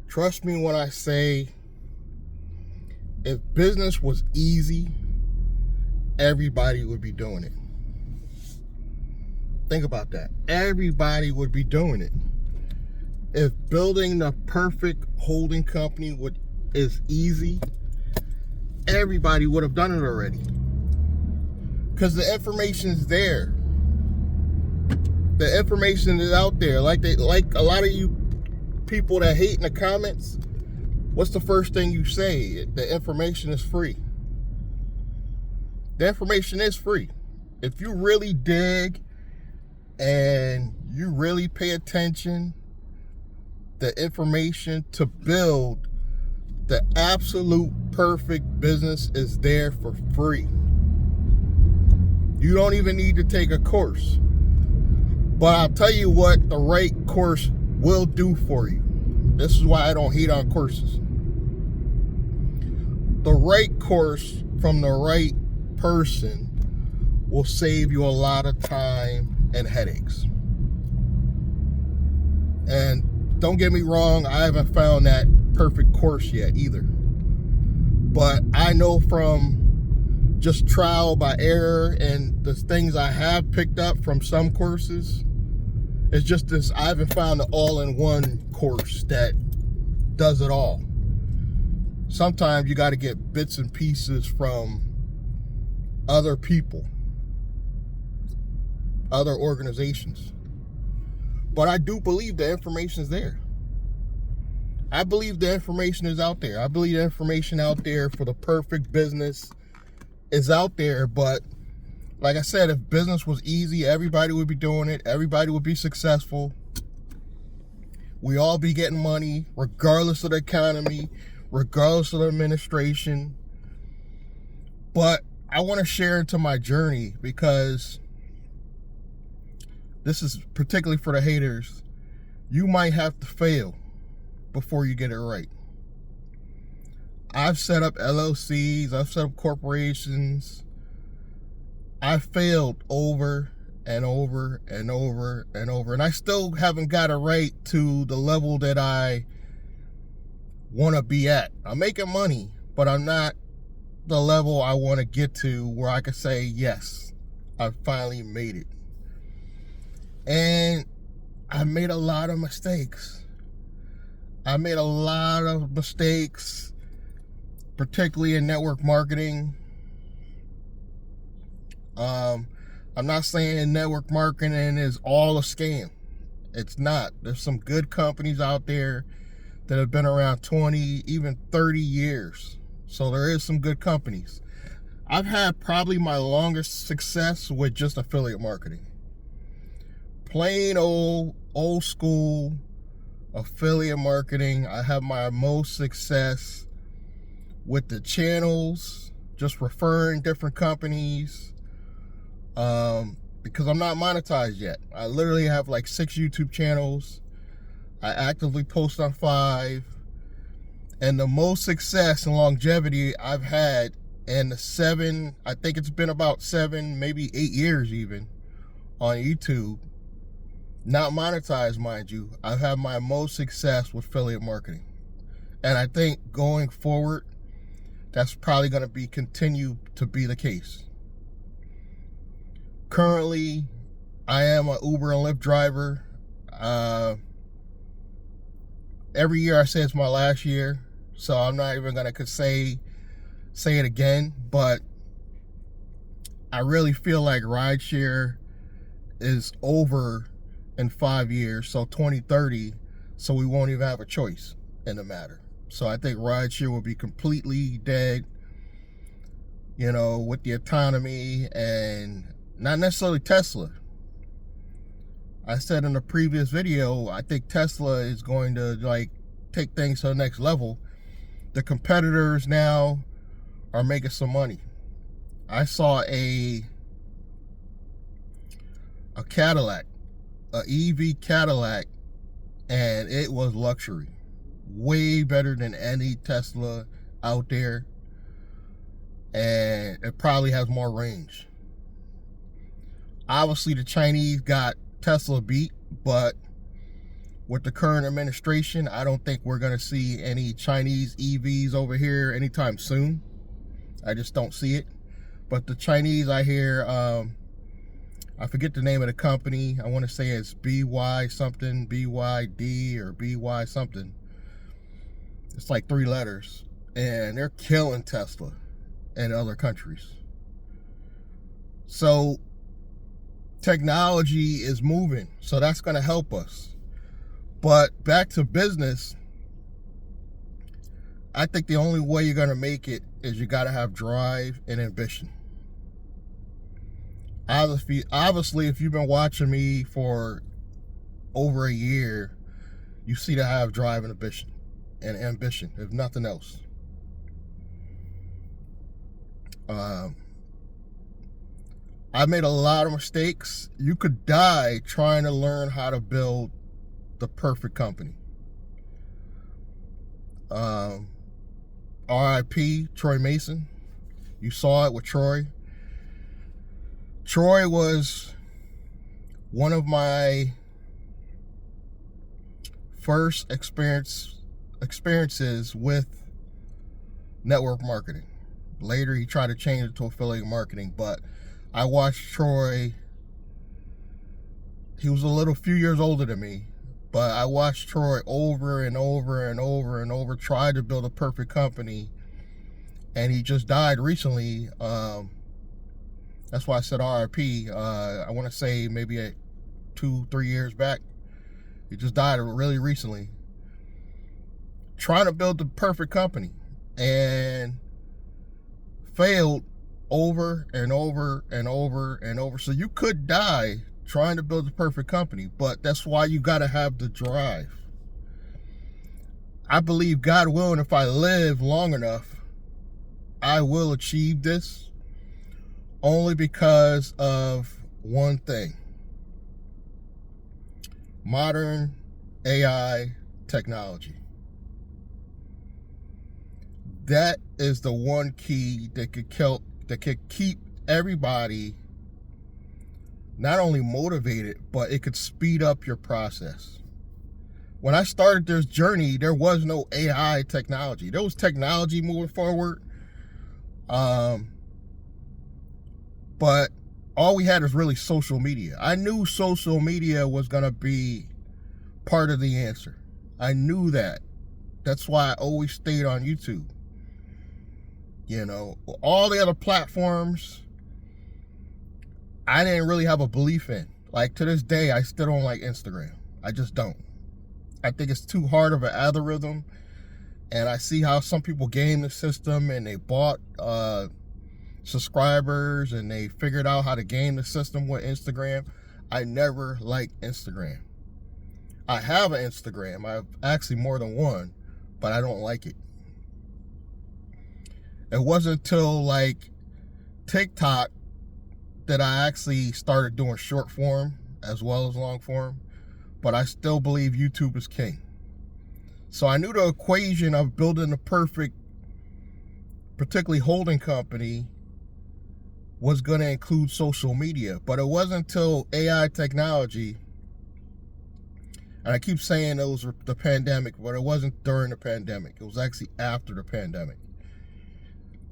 Trust me when I say, if business was easy, everybody would be doing it. Think about that. Everybody would be doing it. If building the perfect holding company is easy, everybody would have done it already. Because the information is there. The information is out there. Like a lot of you people that hate in the comments, what's the first thing you say? The information is free. The information is free. If you really dig and you really pay attention, the information to build the absolute perfect business is there for free. You don't even need to take a course. But I'll tell you what the right course will do for you. This is why I don't hate on courses. The right course from the right person will save you a lot of time and headaches. And don't get me wrong, I haven't found that perfect course yet either. But I know from just trial by error and the things I have picked up from some courses, it's just this, I haven't found the all-in-one course that does it all. Sometimes you got to get bits and pieces from other people, other organizations. But I do believe the information is there. I believe the information is out there. I believe the information out there for the perfect business is out there. But like I said, if business was easy, everybody would be doing it. Everybody would be successful. We all be getting money, regardless of the economy, regardless of the administration. But I want to share into my journey because this is particularly for the haters. You might have to fail before you get it right. I've set up LLCs, I've set up corporations. I failed over and over and over and over, and I still haven't got it right to the level that I want to be at. I'm making money, but I'm not the level I want to get to where I can say, yes, I finally made it. And I made a lot of mistakes. Particularly in network marketing. I'm not saying network marketing is all a scam. It's not. There's some good companies out there that have been around 20, even 30 years. So there is some good companies. I've had probably my longest success with just affiliate marketing. Plain old school affiliate marketing. I have my most success with the channels, just referring different companies, because I'm not monetized yet. I literally have like 6 YouTube channels. I actively post on 5, and the most success and longevity I've had in the 7, I think it's been about 7, maybe 8 years even on YouTube. Not monetized, mind you. I've had my most success with affiliate marketing. And I think going forward, that's probably going to continue to be the case. Currently, I am an Uber and Lyft driver. Every year I say it's my last year, so I'm not even going to say it again. But I really feel like rideshare is over in 5 years, so 2030, so we won't even have a choice in the matter. So I think rideshare will be completely dead, with the autonomy, and not necessarily Tesla. I said in a previous video, I think Tesla is going to take things to the next level. The competitors now are making some money. I saw a Cadillac, a EV Cadillac, and it was luxury. Way better than any Tesla out there. And it probably has more range. Obviously, the Chinese got Tesla beat, but with the current administration, I don't think we're going to see any Chinese EVs over here anytime soon. I just don't see it. But the Chinese, I hear, I forget the name of the company. I want to say it's BY something, BYD or BY something. It's like 3 letters. And they're killing Tesla and other countries. So technology is moving. So that's going to help us. But back to business, I think the only way you're going to make it is you got to have drive and ambition. Obviously, if you've been watching me for over a year, you see that I have drive and ambition, if nothing else. I made a lot of mistakes. You could die trying to learn how to build the perfect company. RIP Troy Mason. You saw it with Troy. Troy was one of my first experiences with network marketing. Later, he tried to change it to affiliate marketing, but I watched Troy. He was a few years older than me, but I watched Troy over and over and over and over try to build a perfect company, and he just died recently. That's why I said RIP. I want to say maybe 2-3 years back. He just died really recently. Trying to build the perfect company and failed over and over and over and over. So you could die trying to build the perfect company, but that's why you got to have the drive. I believe, God willing, if I live long enough, I will achieve this. Only because of one thing: modern AI technology. That is the one key that could keep everybody not only motivated, but it could speed up your process. When I started this journey, there was no AI technology. There was technology moving forward. But all we had is really social media. I knew social media was going to be part of the answer. I knew that. That's why I always stayed on YouTube. You know, all the other platforms, I didn't really have a belief in. Like, to this day, I still don't like Instagram. I just don't. I think it's too hard of an algorithm. And I see how some people game the system and they bought subscribers and they figured out how to game the system with Instagram. I never liked Instagram. I have an Instagram. I have actually more than one, but I don't like it. It wasn't until like TikTok that I actually started doing short form as well as long form, but I still believe YouTube is king. So I knew the equation of building the perfect, particularly holding company, was going to include social media. But it wasn't until AI technology, and I keep saying it was the pandemic, but it wasn't during the pandemic. It was actually after the pandemic.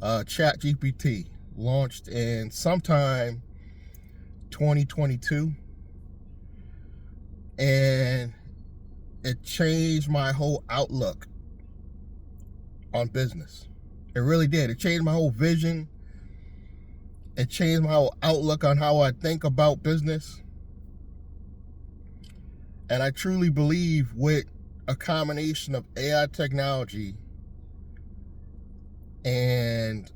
ChatGPT launched in sometime 2022, and it changed my whole outlook on business. It really did. It changed my whole vision. It changed my whole outlook on how I think about business. And I truly believe with a combination of AI technology and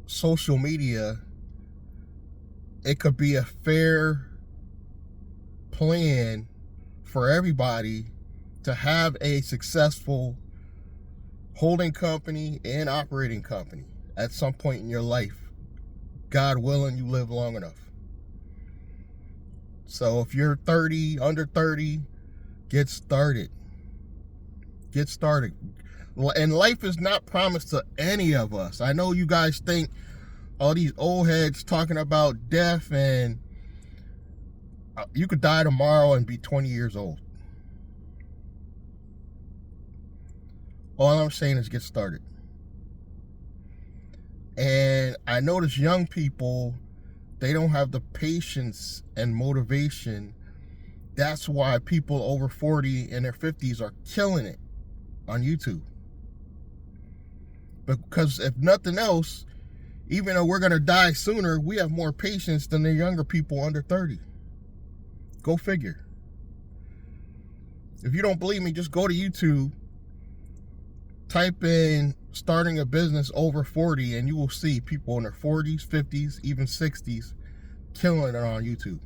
social media, it could be a fair plan for everybody to have a successful holding company and operating company at some point in your life. God willing, you live long enough. So if you're 30, under 30, get started. Get started. And life is not promised to any of us. I know you guys think all these old heads talking about death, and you could die tomorrow and be 20 years old. All I'm saying is get started. And I notice young people, they don't have the patience and motivation. That's why people over 40 in their 50s are killing it on YouTube. Because if nothing else, even though we're going to die sooner, we have more patience than the younger people under 30. Go figure. If you don't believe me, just go to YouTube, type in starting a business over 40, and you will see people in their 40s, 50s, even 60s killing it on YouTube.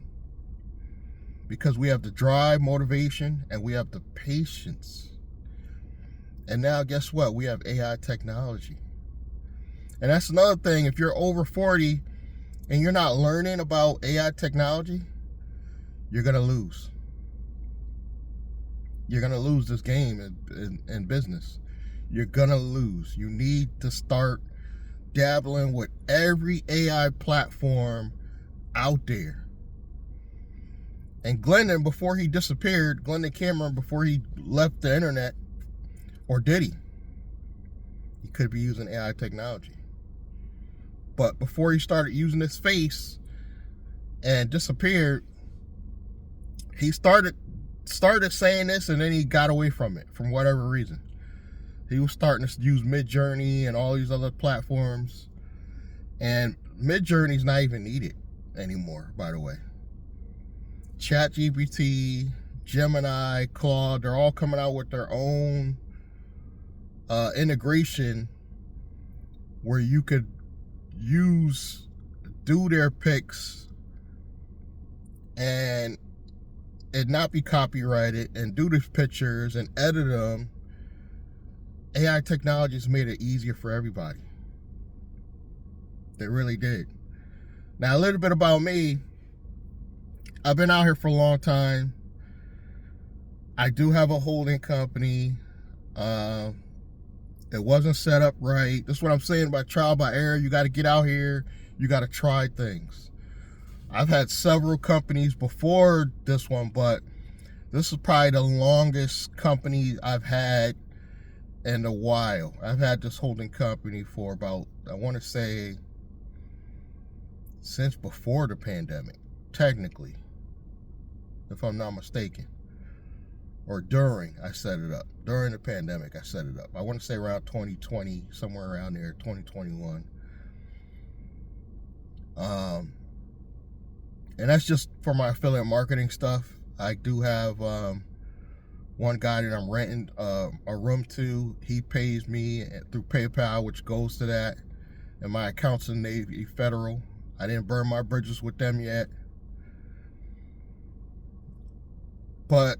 Because we have the drive, motivation, and we have the patience. And now guess what? We have AI technology. And that's another thing. If you're over 40 and you're not learning about AI technology, you're going to lose. You're going to lose this game in business. You're going to lose. You need to start dabbling with every AI platform out there. And Glendon, before he disappeared, Glendon Cameron, before he left the internet, or did he? He could be using AI technology. But before he started using his face and disappeared, he started saying this, and then he got away from it for whatever reason. He was starting to use Midjourney and all these other platforms. And Midjourney's not even needed anymore, by the way. ChatGPT, Gemini, Claude, they're all coming out with their own integration where you could do their pics and it not be copyrighted, and do the pictures and edit them. AI technology has made it easier for everybody. They really did. Now, a little bit about me. I've been out here for a long time. I do have a holding company. It wasn't set up right. That's what I'm saying about trial by error. You got to get out here. You got to try things. I've had several companies before this one, but this is probably the longest company I've had in a while. I've had this holding company for about, I want to say, since before the pandemic, technically, if I'm not mistaken. Or during, I set it up. During the pandemic, I set it up. I want to say around 2020, somewhere around there, 2021. And that's just for my affiliate marketing stuff. I do have one guy that I'm renting a room to. He pays me through PayPal, which goes to that. And my account's in Navy Federal. I didn't burn my bridges with them yet. But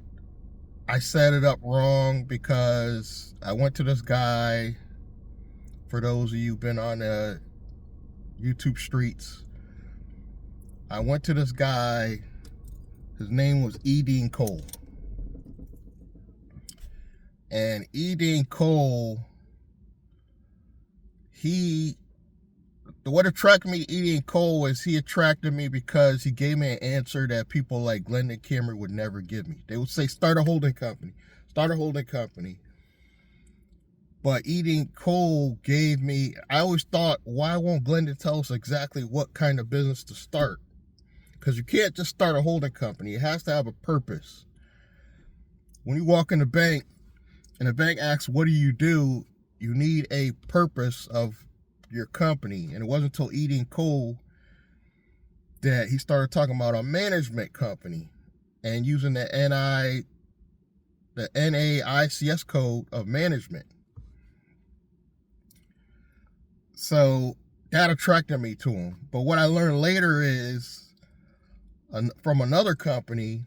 I set it up wrong because I went to this guy. For those of you who've been on the YouTube streets, I went to this guy. His name was E. Dean Cole. And E. Dean Cole, what attracted me to E. Dean Cole is he attracted me because he gave me an answer that people like Glendon Cameron would never give me. They would say, start a holding company. Start a holding company. But E. Dean Cole gave me, I always thought, why won't Glendon tell us exactly what kind of business to start? Because you can't just start a holding company. It has to have a purpose. When you walk in the bank and the bank asks, what do? You need a purpose of your company. And it wasn't until E. Dean Cole that he started talking about a management company and using the NAICS code of management. So that attracted me to him. But what I learned later is from another company,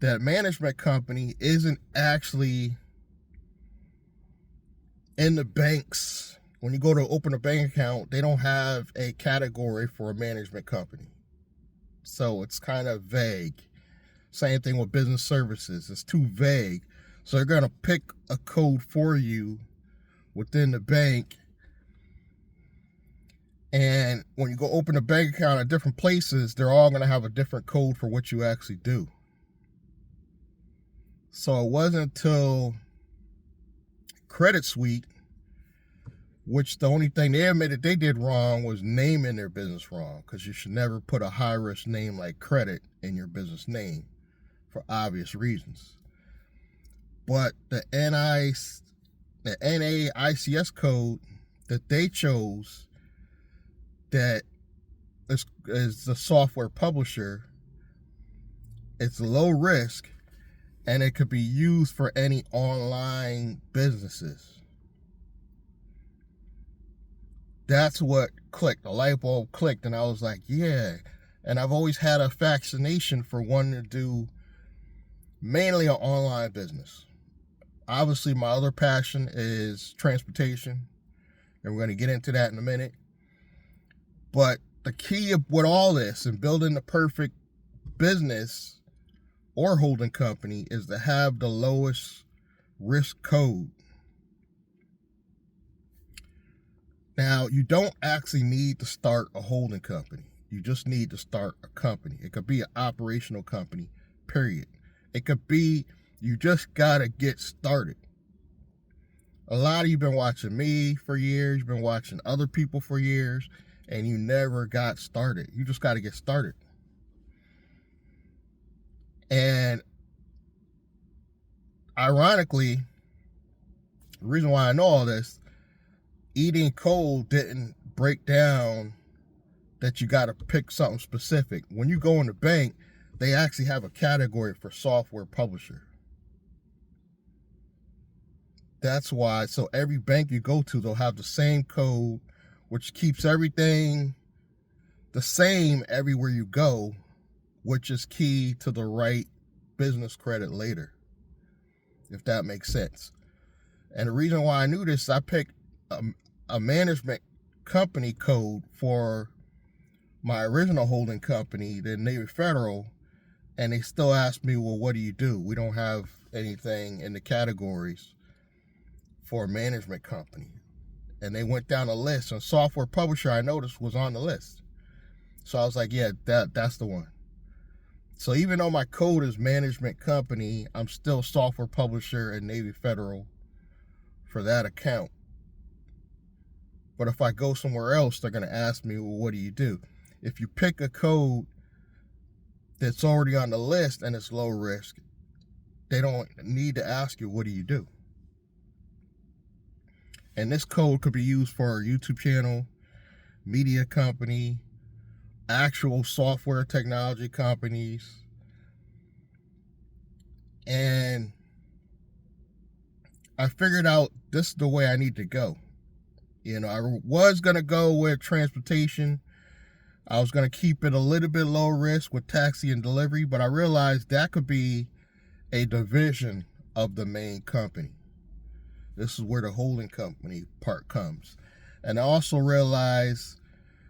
that management company isn't actually in the banks. When you go to open a bank account, they don't have a category for a management company. So it's kind of vague. Same thing with business services. It's too vague. So they're going to pick a code for you within the bank. And when you go open a bank account at different places, they're all going to have a different code for what you actually do. So it wasn't until Credit Suite, which the only thing they admitted they did wrong was naming their business wrong, because you should never put a high-risk name like credit in your business name for obvious reasons. But the NAICS code that they chose, that is the software publisher, it's low risk, and it could be used for any online businesses. That's what clicked. The light bulb clicked, and I was like, yeah. And I've always had a fascination for wanting to do mainly an online business. Obviously, my other passion is transportation, and we're going to get into that in a minute. But the key with all this and building the perfect business or holding company is to have the lowest risk code. Now, you don't actually need to start a holding company. You just need to start a company. It could be an operational company, period. It could be you just got to get started. A lot of you been watching me for years. You've been watching other people for years, and you never got started. You just got to get started. And ironically, the reason why I know all this, eating cold didn't break down that you got to pick something specific. When you go in the bank, they actually have a category for software publisher. That's why. So every bank you go to, they'll have the same code, which keeps everything the same everywhere you go, which is key to the right business credit later, if that makes sense. And the reason why I knew this, I picked a management company code for my original holding company, the Navy Federal, and they still asked me, well, what do you do? We don't have anything in the categories for a management company. And they went down a list, and software publisher, I noticed, was on the list. So I was like, yeah, that's the one. So even though my code is management company, I'm still software publisher and Navy Federal for that account. But if I go somewhere else, they're going to ask me, well, what do you do? If you pick a code that's already on the list and it's low risk, they don't need to ask you, what do you do? And this code could be used for a YouTube channel, media company, actual software technology companies. And I figured out this is the way I need to go. You know, I was going to go with transportation. I was going to keep it a little bit low risk with taxi and delivery, but I realized that could be a division of the main company. This is where the holding company part comes. And I also realized,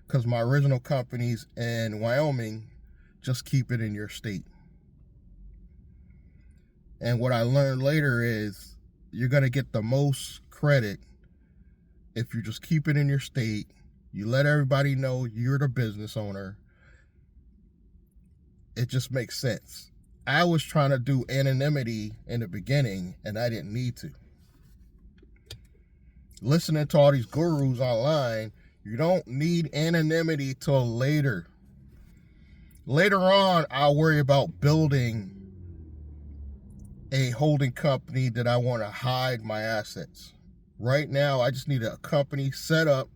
because my original company's in Wyoming, just keep it in your state. And what I learned later is you're going to get the most credit if you just keep it in your state. You let everybody know you're the business owner. It just makes sense. I was trying to do anonymity in the beginning, and I didn't need to. Listening to all these gurus online, you don't need anonymity till later. Later on, I'll worry about building a holding company that I want to hide my assets. Right now, I just need a company set up,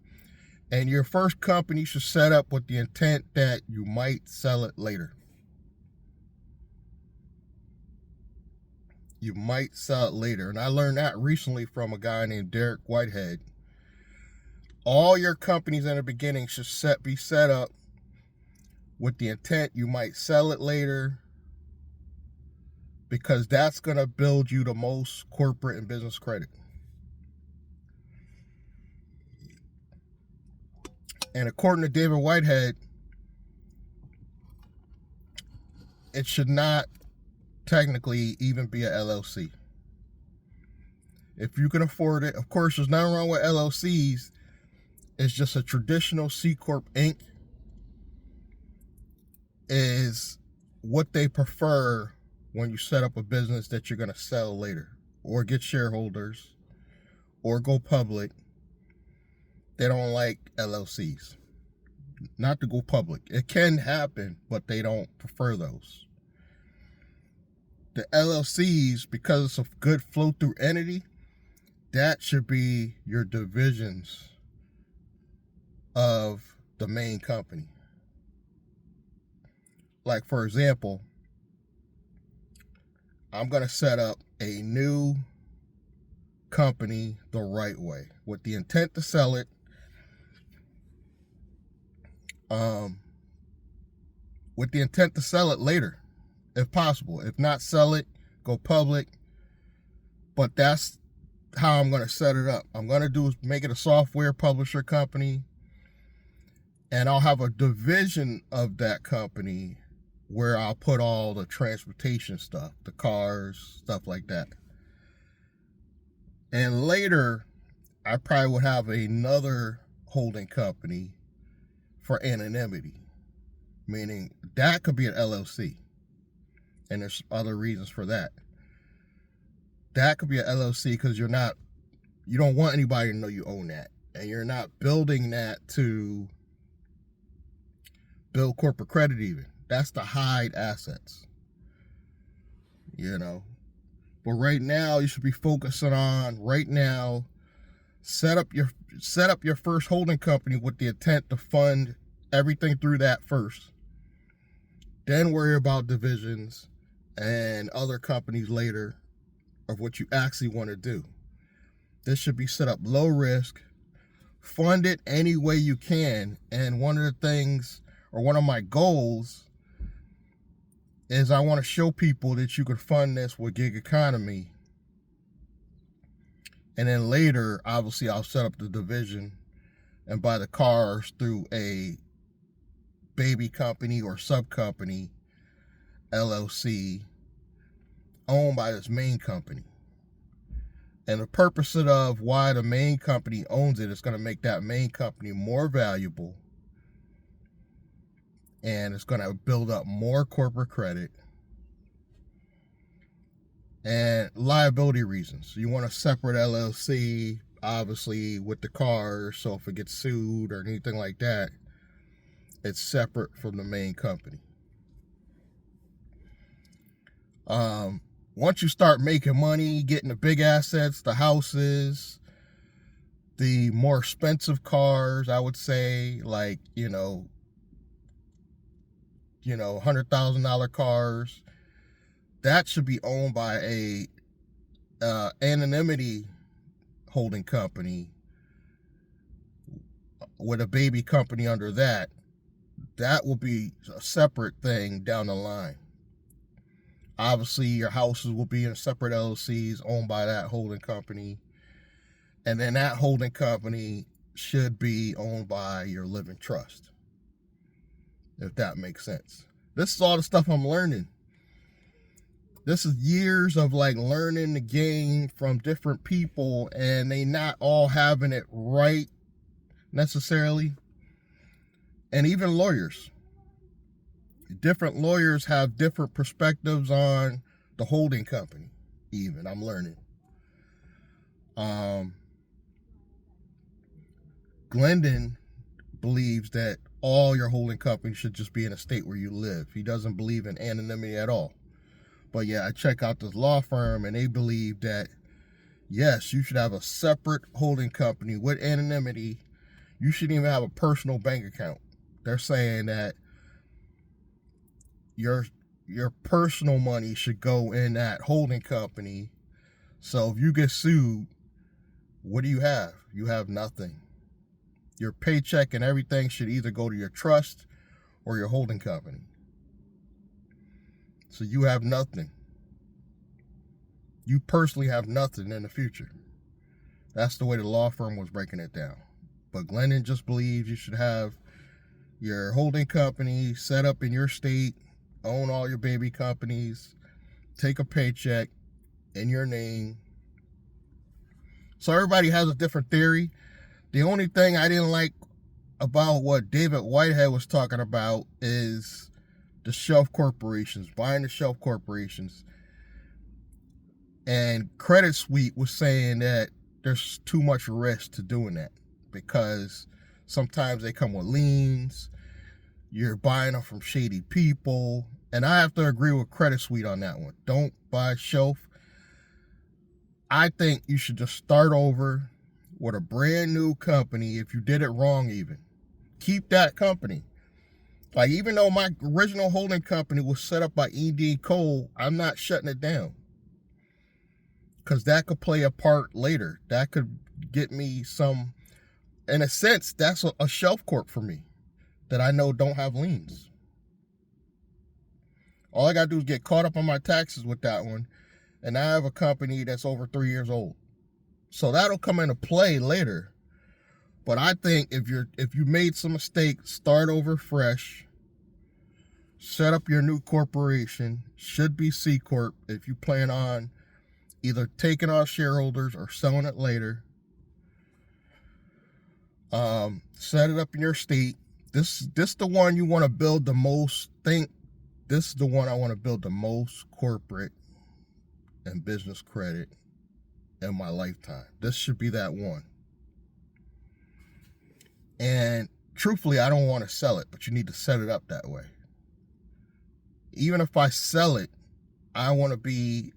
and your first company should set up with the intent that you might sell it later. You might sell it later. And I learned that recently from a guy named Derek Whitehead. All your companies in the beginning should be set up with the intent you might sell it later, because that's going to build you the most corporate and business credit. And according to David Whitehead, it should not technically even be a LLC. If you can afford it, of course, there's nothing wrong with LLCs. It's just a traditional C Corp Inc. is what they prefer when you set up a business that you're going to sell later or get shareholders or go public, they don't like LLCs. Not to go public. It can happen, but they don't prefer those. The LLCs, because it's a good flow through entity, that should be your divisions of the main company. Like, for example, I'm going to set up a new company the right way with the intent to sell it. With the intent to sell it later, if possible. If not, sell it, go public. But that's how I'm going to set it up. I'm going to do is make it a software publisher company, and I'll have a division of that company where I'll put all the transportation stuff, the cars, stuff like that. And later, I probably would have another holding company for anonymity, meaning that could be an LLC. And there's other reasons for that. That could be an LLC because you don't want anybody to know you own that. And you're not building that to build corporate credit even. That's to hide assets. But right now, you should be focusing on set up your first holding company with the intent to fund everything through that first. Then worry about divisions and other companies later of what you actually want to do. This should be set up low risk, fund it any way you can. And one of the things, or one of my goals, is I want to show people that you could fund this with gig economy. And then later, obviously, I'll set up the division and buy the cars through a baby company or sub company, LLC, owned by this main company. And the purpose of why the main company owns it is going to make that main company more valuable, and it's going to build up more corporate credit and liability reasons. You want a separate LLC, obviously, with the cars, so if it gets sued or anything like that, it's separate from the main company. Once you start making money, getting the big assets, the houses, the more expensive cars, I would say, like, $100,000 cars, that should be owned by a anonymity holding company with a baby company under that. That will be a separate thing down the line. Obviously, your houses will be in separate LLCs owned by that holding company. And then that holding company should be owned by your living trust, if that makes sense. This is all the stuff I'm learning. This is years of learning the game from different people, and they not all having it right necessarily. And even lawyers. Different lawyers have different perspectives on the holding company, even. I'm learning. Glendon believes that all your holding companies should just be in a state where you live. He doesn't believe in anonymity at all. But yeah, I check out this law firm, and they believe that, yes, you should have a separate holding company with anonymity. You shouldn't even have a personal bank account. They're saying that your personal money should go in that holding company. So if you get sued, what do you have? You have nothing. Your paycheck and everything should either go to your trust or your holding company. So you have nothing. You personally have nothing in the future. That's the way the law firm was breaking it down. But Glendon just believes you should have your holding company set up in your state, own all your baby companies, take a paycheck in your name. So everybody has a different theory. The only thing I didn't like about what David Whitehead was talking about is the shelf corporations, buying the shelf corporations. And Credit Suisse was saying that there's too much risk to doing that, because sometimes they come with liens. You're buying them from shady people. And I have to agree with Credit Suite on that one. Don't buy shelf. I think you should just start over with a brand new company. If you did it wrong, even keep that company. Like, even though my original holding company was set up by E.D. Cole, I'm not shutting it down, because that could play a part later. That could get me some, in a sense, that's a shelf corp for me that I know don't have liens. All I got to do is get caught up on my taxes with that one, and I have a company that's over 3 years old. So that'll come into play later. But I think if you made some mistakes, start over fresh. Set up your new corporation. Should be C Corp if you plan on either taking off shareholders or selling it later. Set it up in your state. This the one you want to build the most. This is the one I want to build the most corporate and business credit in my lifetime. This should be that one. And truthfully, I don't want to sell it, but you need to set it up that way. Even if I sell it, I want to be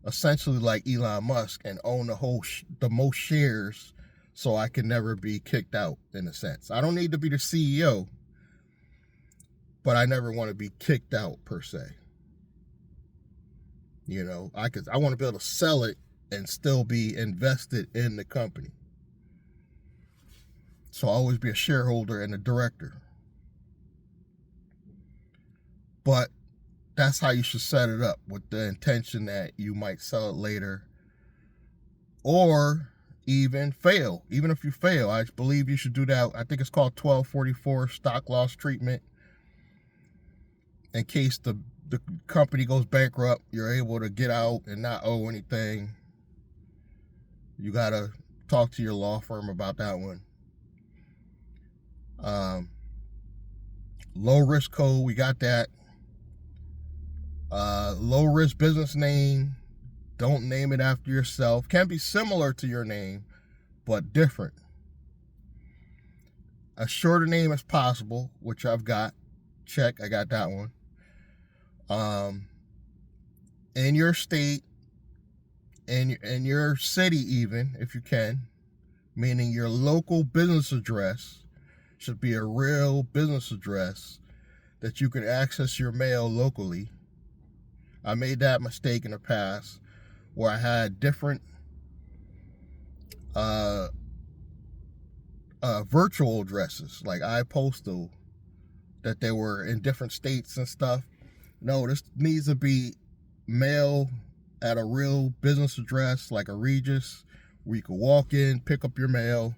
essentially like Elon Musk and own the most shares, so I can never be kicked out, in a sense. I don't need to be the CEO, but I never want to be kicked out per se. You know, I want to be able to sell it and still be invested in the company. So I'll always be a shareholder and a director. But that's how you should set it up, with the intention that you might sell it later, or even fail. Even if you fail, I believe you should do that. I think it's called 1244 stock loss treatment. In case the company goes bankrupt, you're able to get out and not owe anything. You got to talk to your law firm about that one. Low risk code, we got that. Low risk business name, don't name it after yourself. Can be similar to your name, but different. A shorter name as possible, which I've got. Check, I got that one. In your state, in your city even, if you can, meaning your local business address should be a real business address that you can access your mail locally. I made that mistake in the past where I had different virtual addresses, like iPostal, that they were in different states and stuff. No, this needs to be mail at a real business address, like a Regis, where you can walk in, pick up your mail.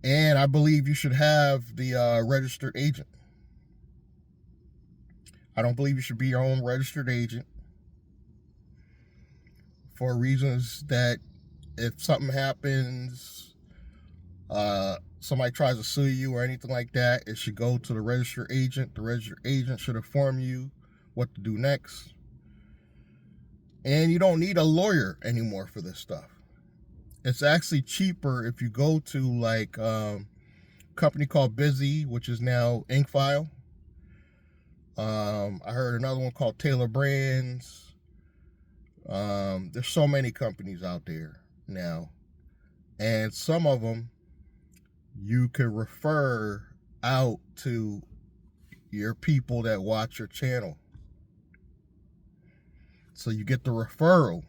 And I believe you should have the registered agent. I don't believe you should be your own registered agent, for reasons that if something happens, somebody tries to sue you or anything like that, it should go to the registered agent. The registered agent should inform you what to do next. And you don't need a lawyer anymore for this stuff. It's actually cheaper if you go to like a company called Busy, which is now Inkfile. I heard another one called Taylor Brands. There's so many companies out there now, and some of them you can refer out to your people that watch your channel. So you get the referral,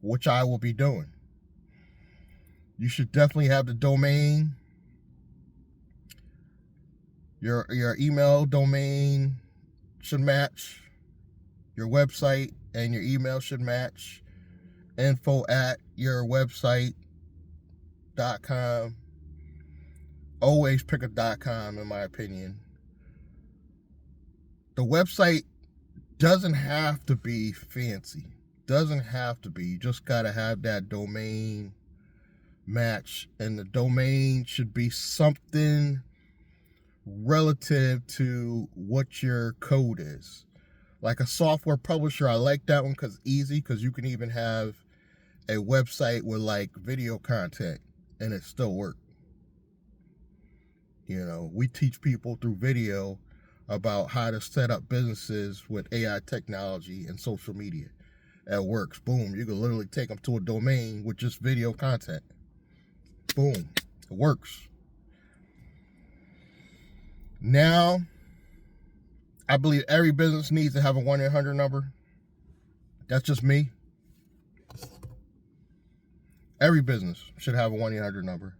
which I will be doing. You should definitely have the domain. Your email domain should match. Your website and your email should match. info@yourwebsite.com. Always pick a .com, in my opinion. The website doesn't have to be fancy. Doesn't have to be. You just got to have that domain match. And the domain should be something relative to what your code is. Like a software publisher, I like that one because easy, because you can even have a website with like video content and it still work. You know, we teach people through video about how to set up businesses with AI technology and social media. It works. Boom. You can literally take them to a domain with just video content. Boom. It works. Now, I believe every business needs to have a 1-800 number. That's just me. Every business should have a 1-800 number.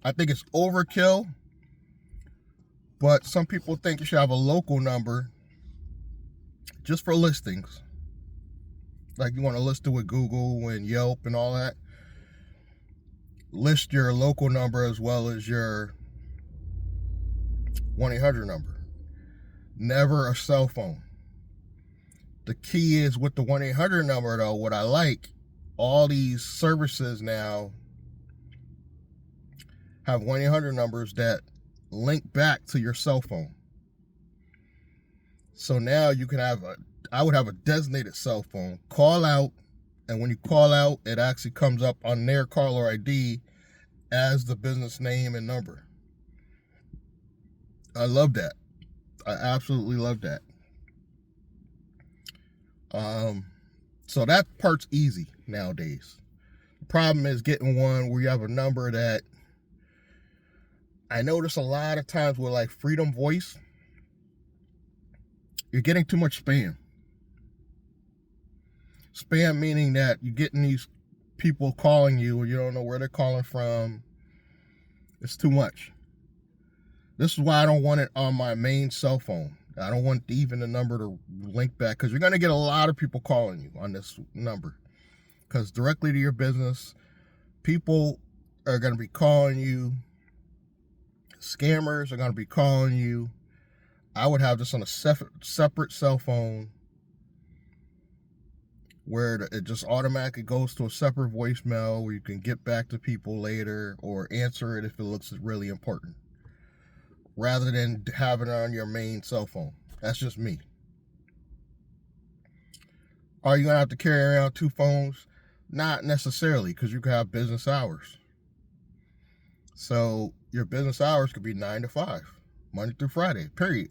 I think it's overkill, but some people think you should have a local number just for listings. Like you want to list it with Google and Yelp and all that. List your local number as well as your 1-800 number. Never a cell phone. The key is with the 1-800 number though, what I like, all these services now have 1-800 numbers that link back to your cell phone. So now you can have I would have a designated cell phone, call out, and when you call out, it actually comes up on their caller ID as the business name and number. I love that. I absolutely love that. So that part's easy nowadays. The problem is getting one where you have a number that I notice a lot of times with like Freedom Voice, you're getting too much spam. Spam meaning that you're getting these people calling you or you don't know where they're calling from. It's too much. This is why I don't want it on my main cell phone. I don't want even the number to link back because you're going to get a lot of people calling you on this number. Because directly to your business, people are going to be calling you. Scammers are going to be calling you. I would have this on a separate cell phone where it just automatically goes to a separate voicemail where you can get back to people later or answer it if it looks really important, rather than having it on your main cell phone. That's just me. Are you going to have to carry around two phones? Not necessarily, because you can have business hours. So your business hours could be 9 to 5, Monday through Friday, period.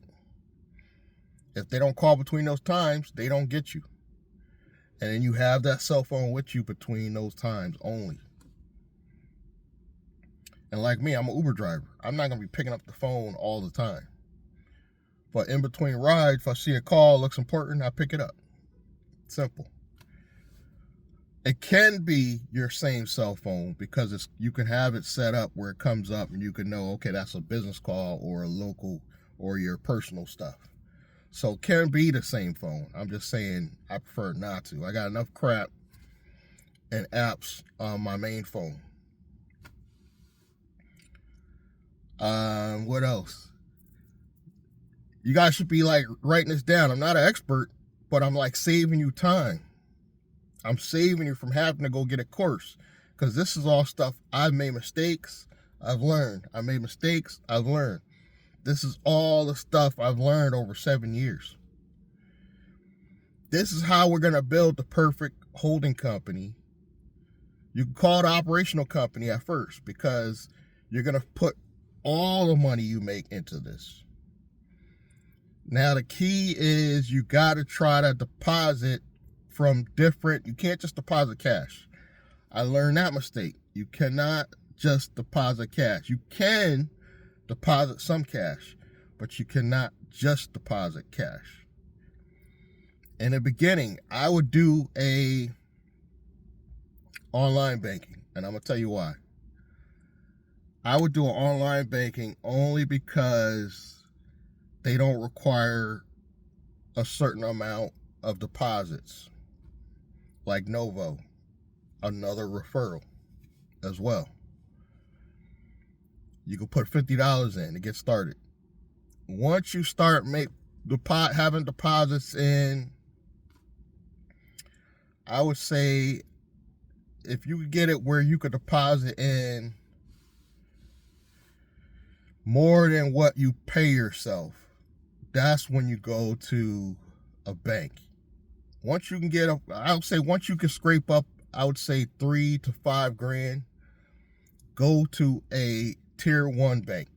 If they don't call between those times, they don't get you. And then you have that cell phone with you between those times only. And like me, I'm an Uber driver. I'm not going to be picking up the phone all the time. But in between rides, if I see a call looks important, I pick it up. Simple. It can be your same cell phone because you can have it set up where it comes up and you can know, okay, that's a business call or a local or your personal stuff. So it can be the same phone. I'm just saying I prefer not to. I got enough crap and apps on my main phone. What else? You guys should be like writing this down. I'm not an expert, but I'm like saving you time. I'm saving you from having to go get a course because this is all stuff I've made mistakes. I've learned. I made mistakes. I've learned. This is all the stuff I've learned over 7 years. This is how we're going to build the perfect holding company. You can call it an operational company at first because you're going to put all the money you make into this. Now, the key is you got to try to deposit from different, you can't just deposit cash. I learned that mistake. You cannot just deposit cash. You can deposit some cash, but you cannot just deposit cash. In the beginning, I would do a online banking, and I'm going to tell you why. I would do an online banking only because they don't require a certain amount of deposits, like Novo, another referral as well. You can put $50 in to get started. Once you start having deposits in, I would say if you could get it where you could deposit in more than what you pay yourself, that's when you go to a bank. Once you can get once you can scrape up, I would say 3 to 5 grand, go to a tier 1 bank.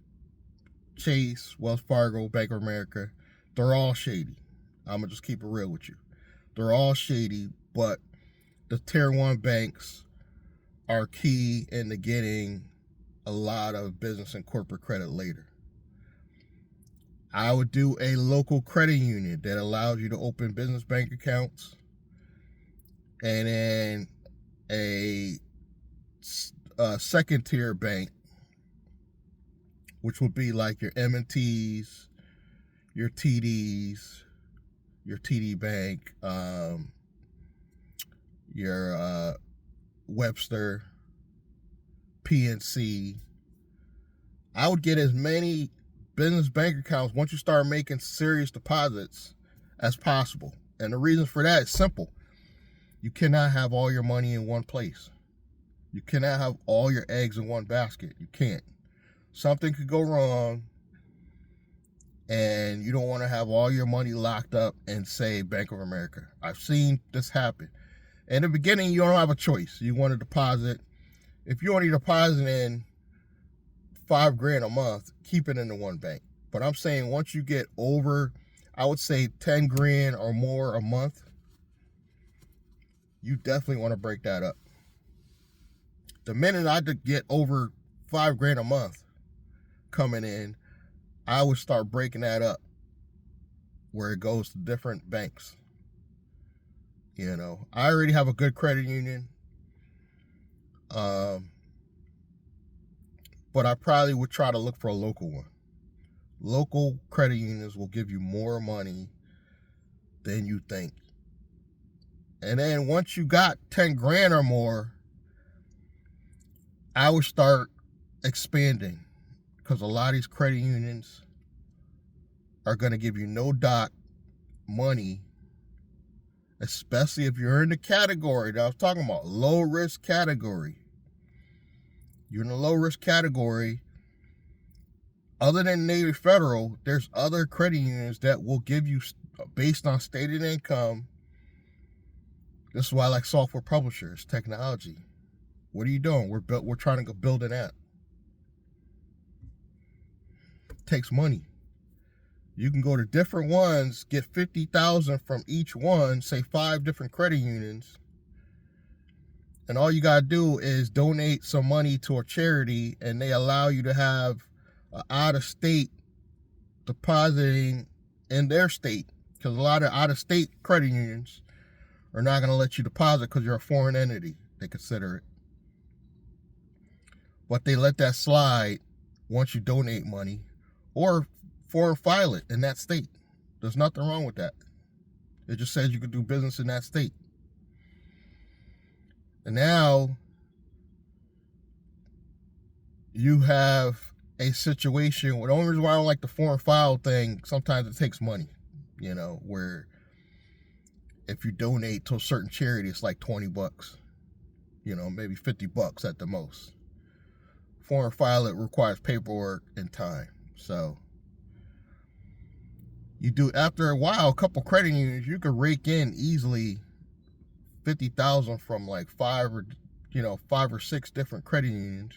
Chase, Wells Fargo, Bank of America, they're all shady. I'm gonna just keep it real with you. They're all shady, but the tier 1 banks are key into getting a lot of business and corporate credit later. I would do a local credit union that allows you to open business bank accounts, and then a second tier bank, which would be like your M&Ts, your TDs, your TD Bank, your Webster, PNC. I would get as many business bank accounts once you start making serious deposits as possible. And the reason for that is simple. You cannot have all your money in one place. You cannot have all your eggs in one basket. You can't. Something could go wrong, and you don't want to have all your money locked up in, say, Bank of America. I've seen this happen. In the beginning, you don't have a choice. You want to deposit. If you only deposit in 5 grand a month, keep it in the one bank. But I'm saying once you get over, I would say 10 grand or more a month, you definitely want to break that up. The minute I could get over 5 grand a month coming in, I would start breaking that up where it goes to different banks. You know, I already have a good credit union. But I probably would try to look for a local one. Local credit unions will give you more money than you think. And then once you got 10 grand or more, I would start expanding, because a lot of these credit unions are going to give you no doc money, especially if you're in the category that I was talking about, low risk category. You're in the low risk category. Other than Navy Federal, there's other credit unions that will give you, based on stated income. This is why I like software publishers, technology. What are you doing? We're trying to build an app. It takes money. You can go to different ones, get $50,000 from each one, say 5 different credit unions, and all you gotta do is donate some money to a charity, and they allow you to have out-of-state depositing in their state, because a lot of out-of-state credit unions are not going to let you deposit because you're a foreign entity, they consider it. But they let that slide once you donate money or foreign file it in that state. There's nothing wrong with that. It just says you can do business in that state. And now you have a situation where, the only reason why I don't like the foreign file thing, sometimes it takes money, you know, where if you donate to a certain charity, it's like $20, you know, maybe $50 at the most. Foreign file, it requires paperwork and time. So you do, after a while, a couple credit unions, you could rake in easily $50,000 from like 5 or 6 different credit unions,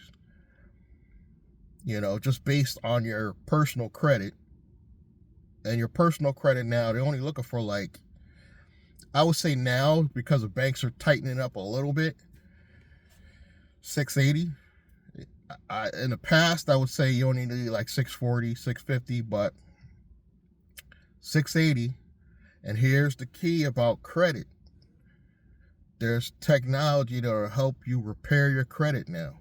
you know, just based on your personal credit. And your personal credit now, they're only looking for, like, I would say now, because the banks are tightening up a little bit, 680. In the past, I would say you only need like 640, 650, but 680. And here's the key about credit. There's technology that will help you repair your credit now.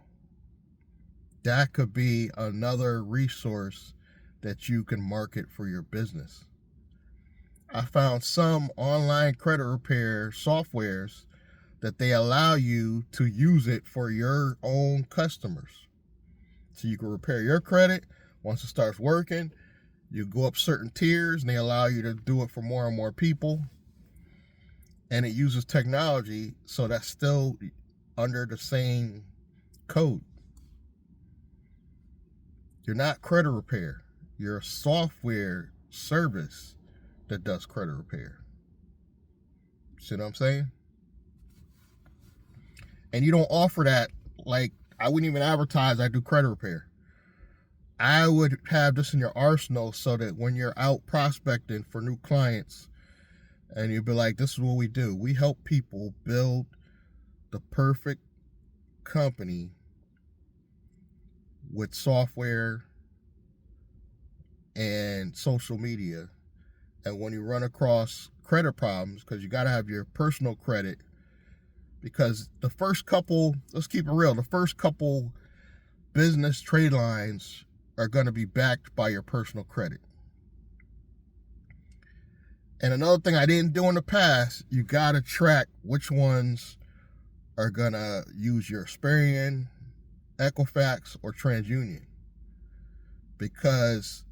That could be another resource that you can market for your business. I found some online credit repair softwares that they allow you to use it for your own customers. So you can repair your credit. Once it starts working, you go up certain tiers, and they allow you to do it for more and more people. And it uses technology, so that's still under the same code. You're not credit repair. You're a software service that does credit repair. See what I'm saying? And you don't offer that. Like, I wouldn't even advertise I do credit repair. I would have this in your arsenal so that when you're out prospecting for new clients and you'd be like, this is what we do. We help people build the perfect company with software and social media. And when you run across credit problems, because you got to have your personal credit, because the first couple, let's keep it real, the first couple business trade lines are going to be backed by your personal credit. And another thing I didn't do in the past, you got to track which ones are going to use your Experian, Equifax, or TransUnion. Because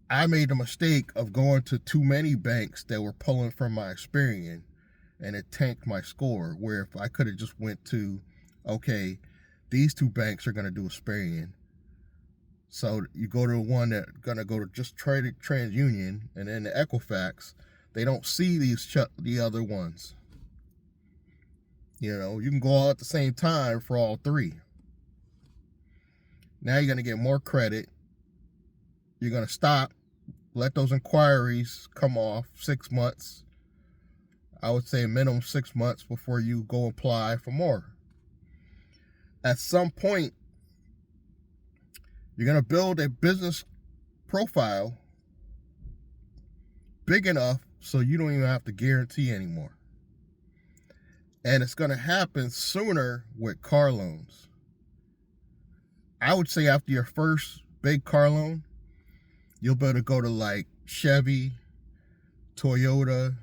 I made the mistake of going to too many banks that were pulling from my Experian, and it tanked my score, where if I could have just went to, okay, these two banks are going to do Experian. So you go to the one that's going to go to just TransUnion, and then the Equifax, they don't see the other ones. You know, you can go all at the same time for all three. Now you're going to get more credit. You're going to stop, let those inquiries come off 6 months. I would say minimum 6 months before you go apply for more. At some point, you're going to build a business profile big enough so you don't even have to guarantee anymore. And it's going to happen sooner with car loans. I would say after your first big car loan, you'll be able to go to like Chevy, Toyota,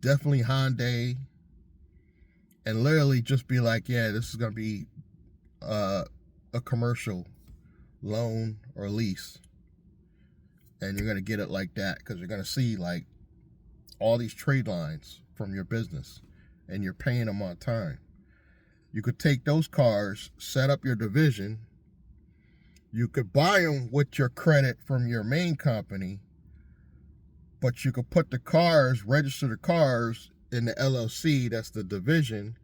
definitely Hyundai, and literally just be like, yeah, this is going to be a commercial loan or lease. And you're going to get it like that because you're going to see like all these trade lines from your business and you're paying them on time. You could take those cars, set up your division. You could buy them with your credit from your main company, but you could put the cars, register the cars in the LLC, that's the division,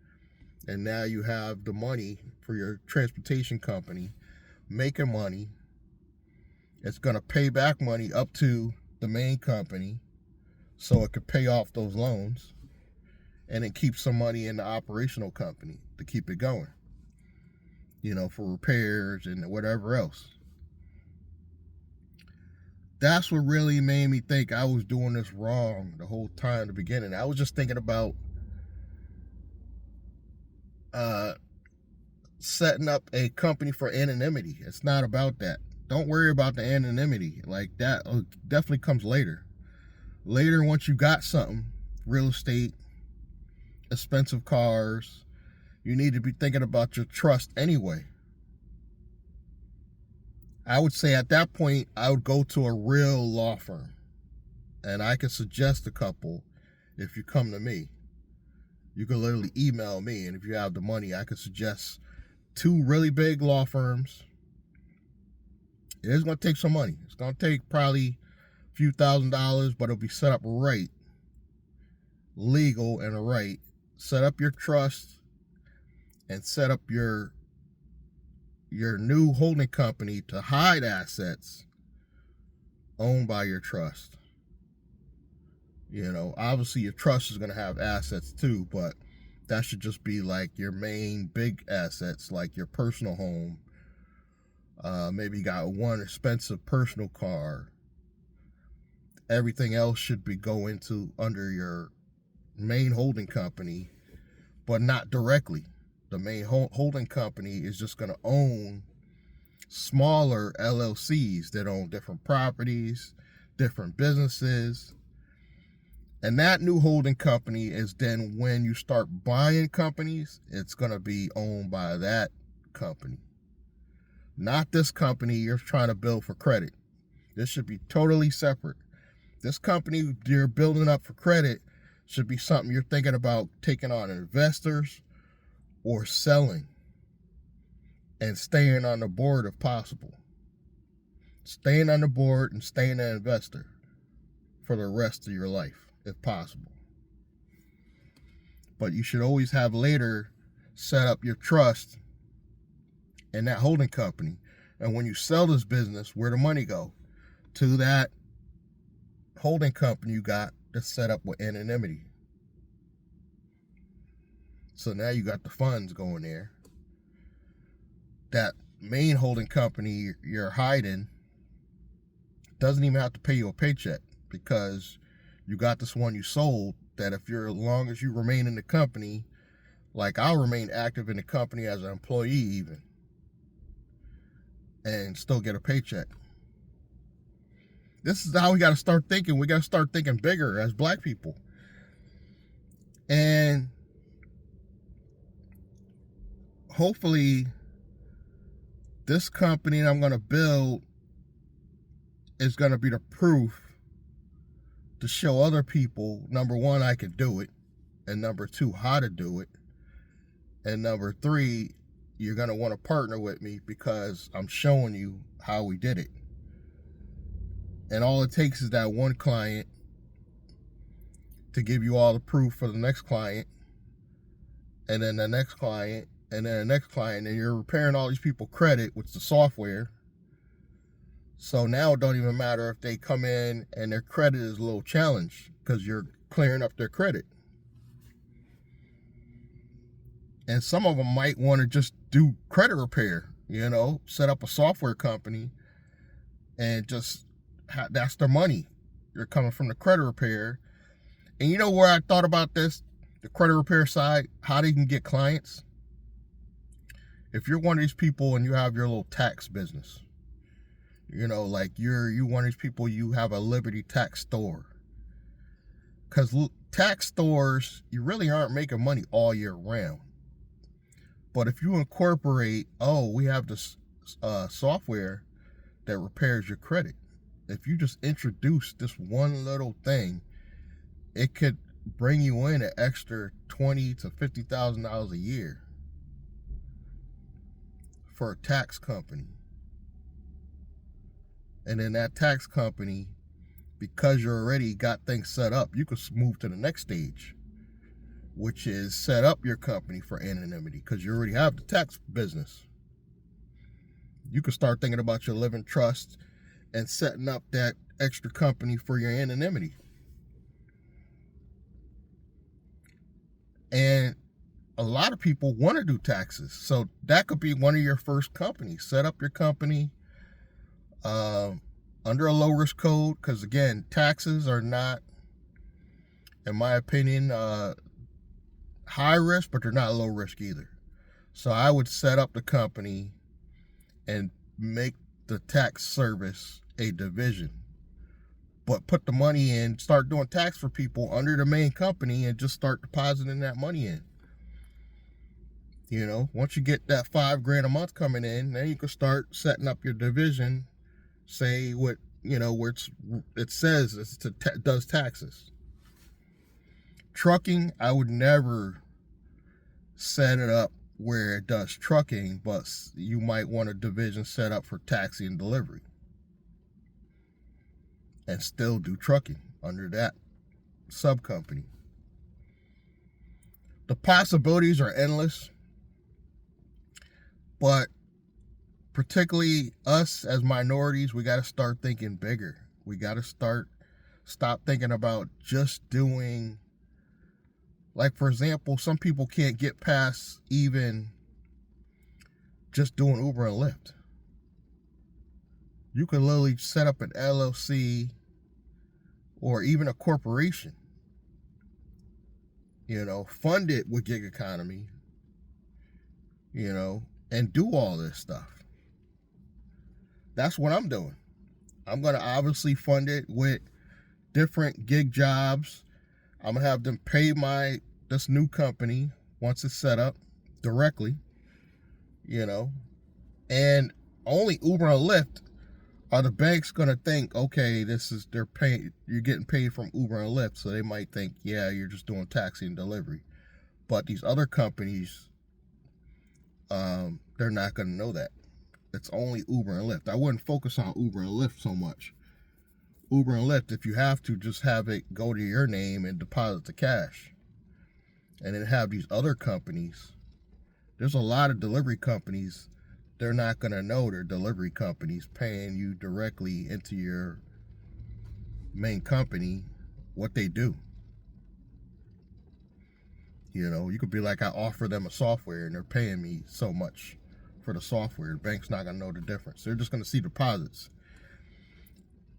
and now you have the money for your transportation company making money. It's going to pay back money up to the main company so it could pay off those loans, and then keep some money in the operational company to keep it going, you know, for repairs and whatever else. That's what really made me think I was doing this wrong the whole time in the beginning. I was just thinking about setting up a company for anonymity. It's not about that. Don't worry about the anonymity. Like that definitely comes later. Later, once you got something, real estate, expensive cars, you need to be thinking about your trust anyway. I would say at that point, I would go to a real law firm. And I could suggest a couple if you come to me. You can literally email me, and if you have the money, I could suggest 2 really big law firms. It is going to take some money. It's going to take probably a few $1,000s, but it'll be set up right, legal and right. Set up your trust and set up your new holding company to hide assets owned by your trust. You know, obviously your trust is going to have assets too, but that should just be like your main big assets, like your personal home. Maybe you got one expensive personal car. Everything else should be going to under your main holding company, but not directly. The main holding company is just going to own smaller LLCs that own different properties, different businesses. And that new holding company is then when you start buying companies, it's going to be owned by that company. Not this company you're trying to build for credit. This should be totally separate. This company you're building up for credit should be something you're thinking about taking on investors or selling and staying on the board if possible. staying on the board and staying an investor for the rest of your life, if possible. But you should always have later set up your trust in that holding company. And when you sell this business, where the money go? To that holding company you got that's set up with anonymity. So now you got the funds going there. That main holding company you're hiding doesn't even have to pay you a paycheck, because you got this one you sold that if you're, as long as you remain in the company, like I'll remain active in the company as an employee even, and still get a paycheck. This is how we got to start thinking. We got to start thinking bigger as black people. And hopefully this company I'm going to build is going to be the proof to show other people, number one, I could do it, and number two, how to do it, and number three, you're going to want to partner with me because I'm showing you how we did it. And all it takes is that one client to give you all the proof for the next client, and then the next client, and then the next client, and you're repairing all these people credit with the software. So now it don't even matter if they come in and their credit is a little challenged, because you're clearing up their credit. And some of them might want to just do credit repair, set up a software company and just, that's their money. They're coming from the credit repair. And you know where I thought about this? The credit repair side, how they can get clients. If you're one of these people and you have your little tax business, like you're one of these people, you have a Liberty tax store. Because tax stores, you really aren't making money all year round. But if you incorporate, we have this software that repairs your credit. If you just introduce this one little thing, it could bring you in an extra $20,000 to $50,000 a year for a tax company. And then that tax company, because you already got things set up, you could move to the next stage, which is set up your company for anonymity, because you already have the tax business. You could start thinking about your living trust and setting up that extra company for your anonymity. And a lot of people want to do taxes. So that could be one of your first companies. Set up your company under a low risk code, because again, taxes are not, in my opinion, high risk, but they're not low risk either. So I would set up the company and make the tax service a division, but put the money in, start doing tax for people under the main company, and just start depositing that money in. Once you get that $5,000 a month coming in, then you can start setting up your division, say where it says does taxes. Trucking, I would never set it up where it does trucking, but you might want a division set up for taxi and delivery and still do trucking under that sub company. The possibilities are endless, but particularly us as minorities, we got to start thinking bigger. We got to stop thinking about just doing, like, for example, some people can't get past even just doing Uber and Lyft. You could literally set up an LLC or even a corporation, fund it with gig economy, and do all this stuff. That's what I'm doing. I'm going to obviously fund it with different gig jobs. I'm going to have them pay this new company once it's set up directly, and only Uber and Lyft are the banks going to think, okay, you're getting paid from Uber and Lyft. So they might think, yeah, you're just doing taxi and delivery. But these other companies, they're not going to know that. it's only Uber and Lyft. I wouldn't focus on Uber and Lyft so much. Uber and Lyft, if you have to, just have it go to your name and deposit the cash. And then have these other companies. There's a lot of delivery companies. They're not going to know they're delivery companies paying you directly into your main company what they do. You know, you could be like, I offer them a software and they're paying me so much for the software. The bank's not going to know the difference. They're just going to see deposits.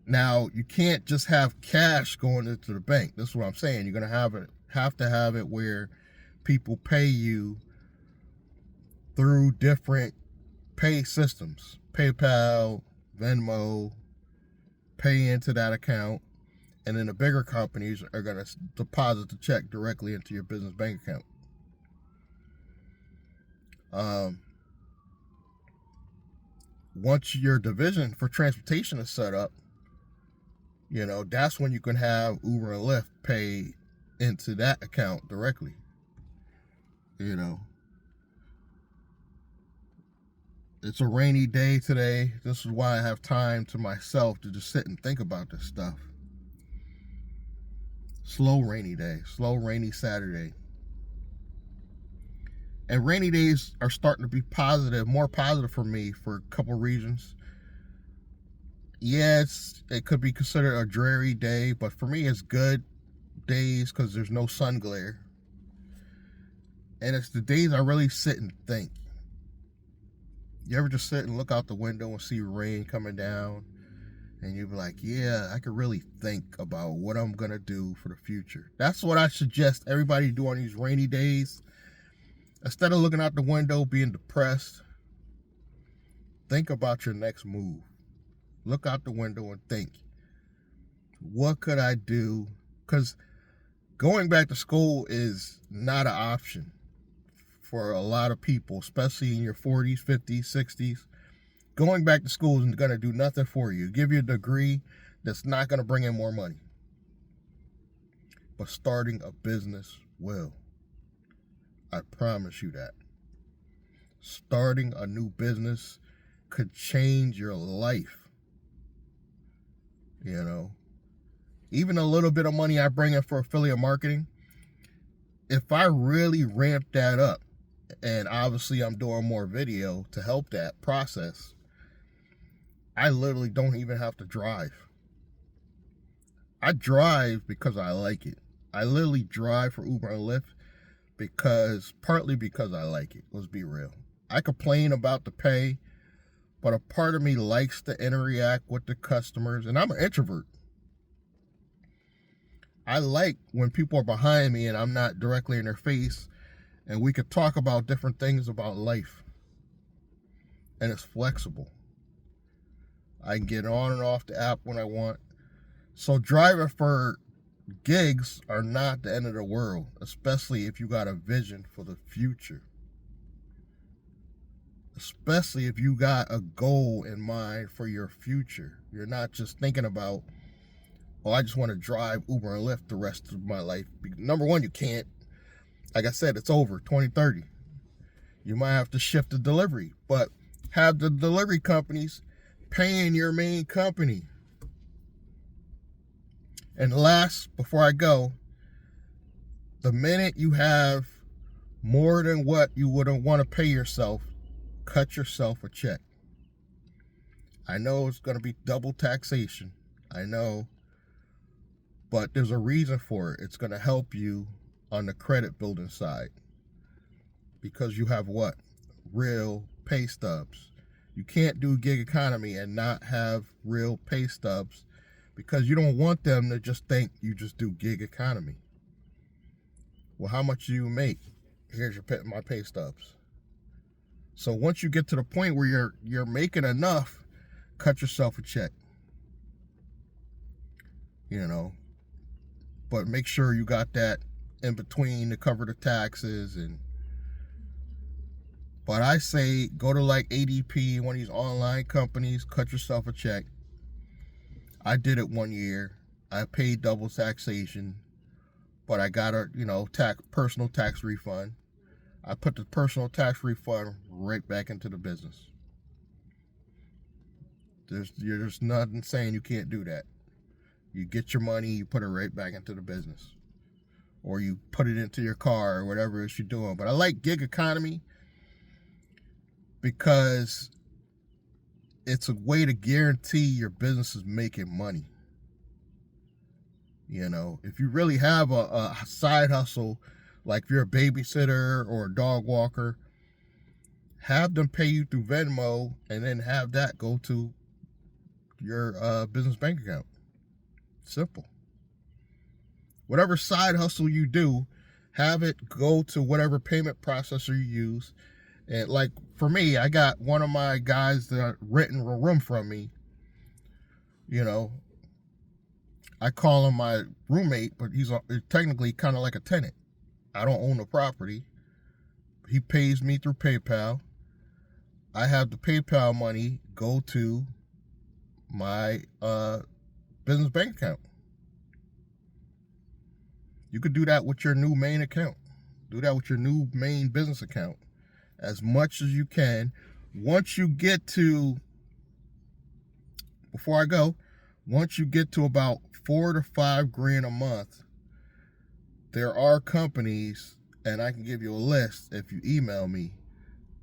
Now, you can't just have cash going into the bank. This is what I'm saying. You're going to have to have it where people pay you through different pay systems. PayPal, Venmo, pay into that account. And then the bigger companies are going to deposit the check directly into your business bank account. Once your division for transportation is set up, you know, that's when you can have Uber and Lyft pay into that account directly. You know, it's a rainy day today. This is why I have time to myself to just sit and think about this stuff. Slow rainy day, slow rainy Saturday. And rainy days are starting to be positive, more positive for me for a couple reasons. Yes, it could be considered a dreary day, but for me it's good days because there's no sun glare. And it's the days I really sit and think. You ever just sit and look out the window and see rain coming down? And you'll be like, yeah, I could really think about what I'm going to do for the future. That's what I suggest everybody do on these rainy days. Instead of looking out the window being depressed, think about your next move. Look out the window and think, what could I do? Because going back to school is not an option for a lot of people, especially in your 40s, 50s, 60s. Going back to school isn't going to do nothing for you. Give you a degree that's not going to bring in more money. But starting a business will. I promise you that. Starting a new business could change your life. You know, even a little bit of money I bring in for affiliate marketing, if I really ramp that up, and obviously I'm doing more video to help that process, I literally don't even have to drive. I drive because I like it. I literally drive for Uber and Lyft partly because I like it. Let's be real. I complain about the pay, but a part of me likes to interact with the customers, and I'm an introvert. I like when people are behind me and I'm not directly in their face, and we could talk about different things about life. And it's flexible. I can get on and off the app when I want. So driving for gigs are not the end of the world, especially if you got a vision for the future. Especially if you got a goal in mind for your future. You're not just thinking about, oh, I just want to drive Uber and Lyft the rest of my life. Number one, you can't. Like I said, it's over 2030. You might have to shift the delivery, but have the delivery companies paying your main company. And last, before I go, the minute you have more than what you would want to pay yourself, cut yourself a check. I know it's going to be double taxation. I know. But there's a reason for it. It's going to help you on the credit building side. Because you have what? Real pay stubs. You can't do gig economy and not have real pay stubs because you don't want them to just think you just do gig economy. Well, how much do you make? Here's my pay stubs. So once you get to the point where you're making enough, cut yourself a check. You know, but make sure you got that in between to cover the taxes. But I say go to like ADP, one of these online companies, cut yourself a check. I did it 1 year. I paid double taxation, but I got a personal tax refund. I put the personal tax refund right back into the business. There's nothing saying you can't do that. You get your money, you put it right back into the business, or you put it into your car or whatever it is you're doing. But I like gig economy because it's a way to guarantee your business is making money. You know, if you really have a side hustle, like if you're a babysitter or a dog walker, have them pay you through Venmo and then have that go to your business bank account. Simple. Whatever side hustle you do, have it go to whatever payment processor you use. And like for me, I got one of my guys that renting a room from me. You know, I call him my roommate, but he's technically kind of like a tenant. I don't own the property. He pays me through PayPal. I have the PayPal money go to my business bank account. You could do that with your new main account. Do that with your new main business account as much as you can. Once you get to, before I go, once you get to about $4 to $5 grand a month, there are companies, and I can give you a list if you email me,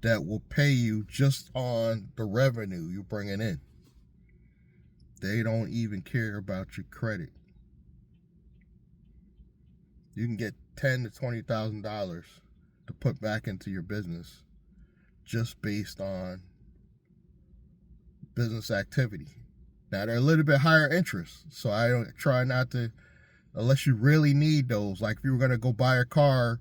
that will pay you just on the revenue you're bringing in. They don't even care about your credit. You can get $10,000 to $20,000 to put back into your business just based on business activity. Now they're a little bit higher interest, so I don't try not to, unless you really need those. Like if you were going to go buy a car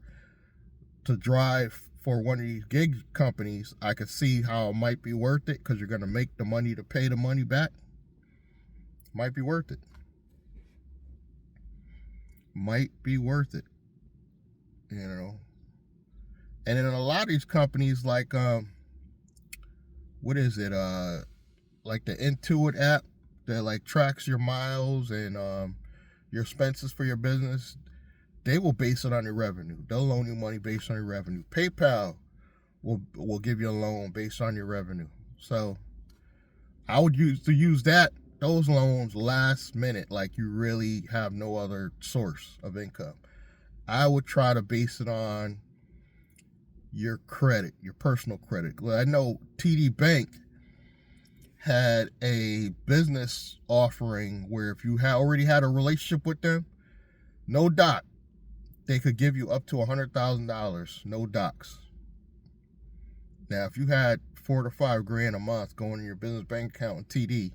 to drive for one of these gig companies, I could see how it might be worth it because you're going to make the money to pay the money back. Might be worth it. Might be worth it. You know. And then a lot of these companies like what is it? Like the Intuit app that like tracks your miles and your expenses for your business. They will base it on your revenue. They'll loan you money based on your revenue. PayPal will give you a loan based on your revenue. So I would use those loans last minute, like you really have no other source of income. I would try to base it on your credit, your personal credit. I know TD Bank had a business offering where if you already had a relationship with them, no doc, they could give you up to $100,000, no docs. Now, if you had $4 to $5 grand a month going in your business bank account in TD,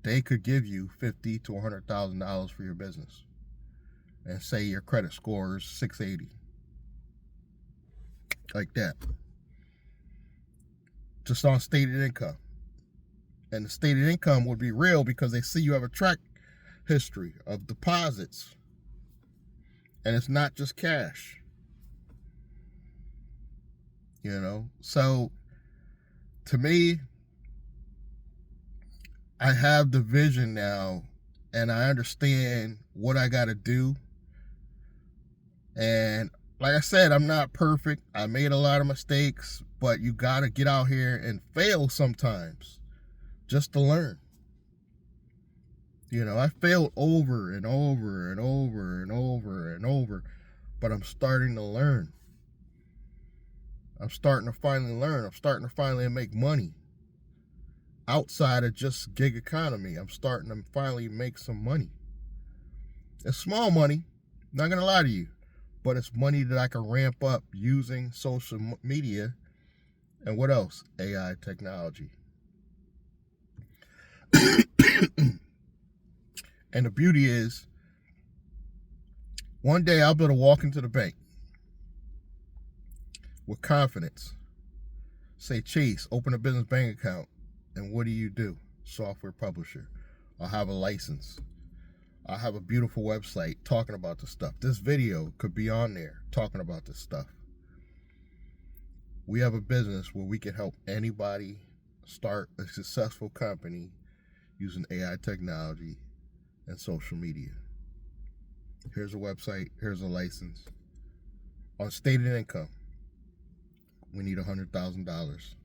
they could give you $50,000 to $100,000 for your business, and say your credit score is 680, like that, just on stated income. And the stated income would be real because they see you have a track history of deposits, and it's not just cash. You know, so to me, I have the vision now, and I understand what I got to do. And like I said, I'm not perfect. I made a lot of mistakes, but you got to get out here and fail sometimes just to learn. You know, I failed over and over and over and over and over, but I'm starting to learn. I'm starting to finally learn. I'm starting to finally make money outside of just gig economy. I'm starting to finally make some money. It's small money, not gonna lie to you, but it's money that I can ramp up using social media and what else? AI technology. And the beauty is, one day I'll be able to walk into the bank with confidence, say, Chase, open a business bank account. And what do? Software publisher. I'll have a license. I'll have a beautiful website talking about this stuff. This video could be on there talking about this stuff. We have a business where we can help anybody start a successful company using AI technology and social media. Here's a website. Here's a license. On stated income, we need $100,000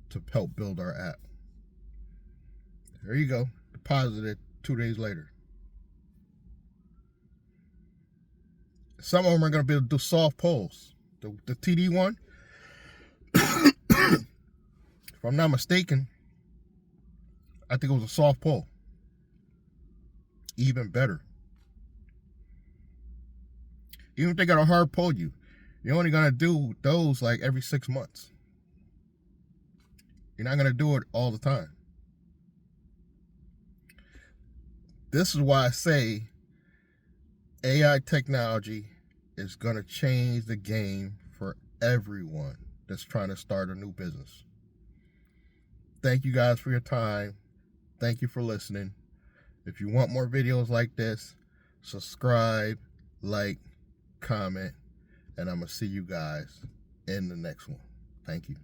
to help build our app. There you go. Deposited it 2 days later. Some of them are going to be able to do soft pulls. The TD one, if I'm not mistaken, I think it was a soft pull. Even better. Even if they got a hard pull you're only going to do those like every 6 months. You're not going to do it all the time. This is why I say AI technology is going to change the game for everyone that's trying to start a new business. Thank you guys for your time. Thank you for listening. If you want more videos like this, subscribe, like, comment, and I'm going to see you guys in the next one. Thank you.